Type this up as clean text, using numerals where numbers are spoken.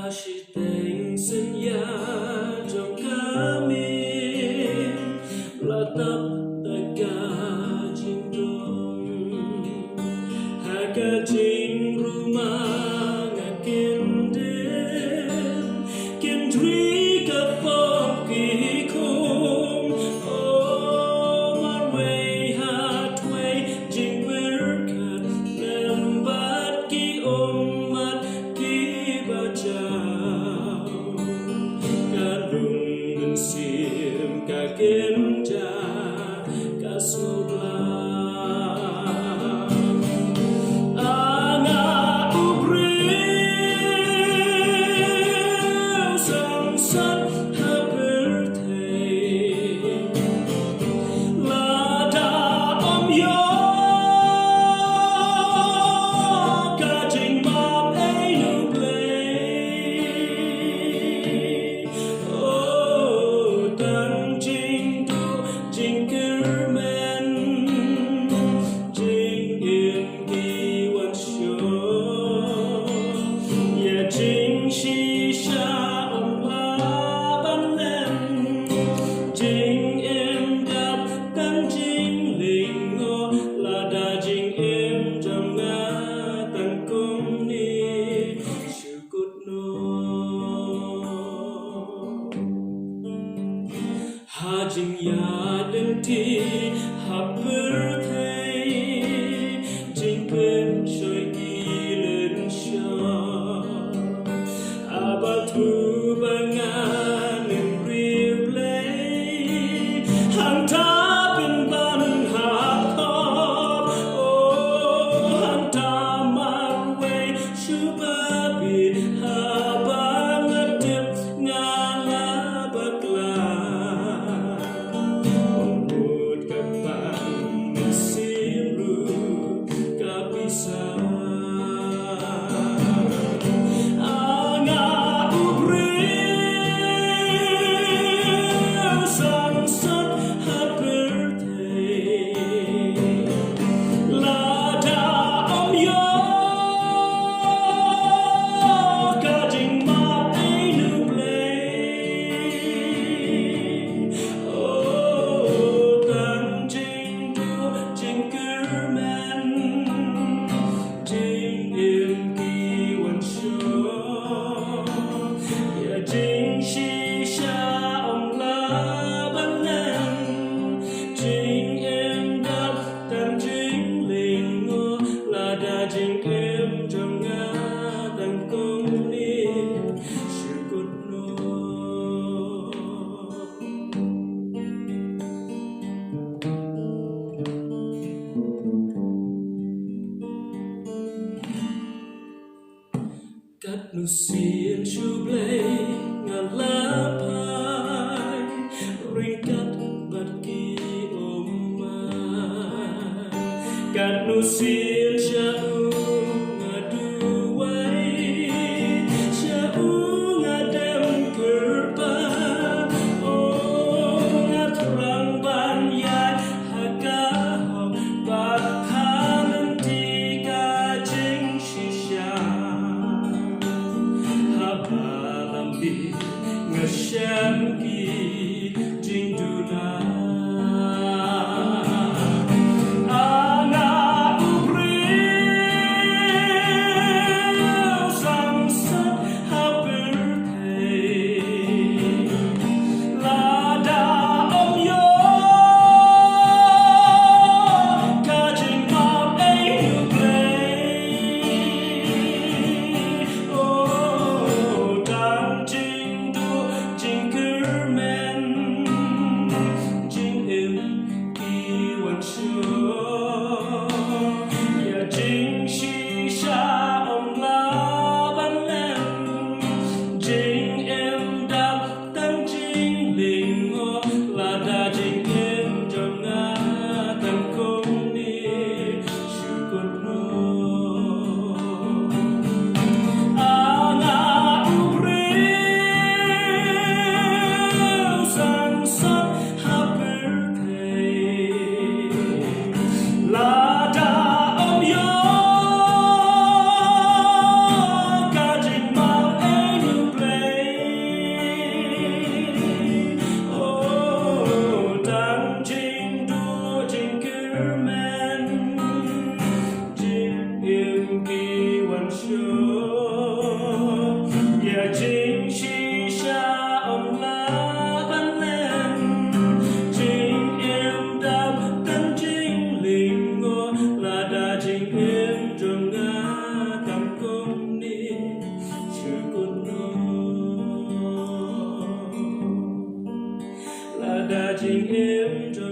Khasi tình sinh ya trong kami là tập tất cả chính trung hai cả chính rumah ngakin đến kiên truy cất phong kỳ khung way hát way chính berkat lembat ki umat ki baca kadung sim ka kenja ka sobla Hajing ya đến thi hấp birthday chính bên trời kỳ lên cho thu ba ngàn niềm Briew lấy hàng tháp bên ban hạ thop hàng tháp mar way suba bi ha ba ngất tiếp ngàn la bạc la Cắt nụ xiên chu play ngàn lá phai ring cắt bát kỳ ôm mai cắt nụ xiên cha u ngà du way cha u ngà đem cờ ba ngà thang ban yai ha ca học bát khan ti ca chính shisha Alambi ngashamki jinduna Ana ubri trình im cho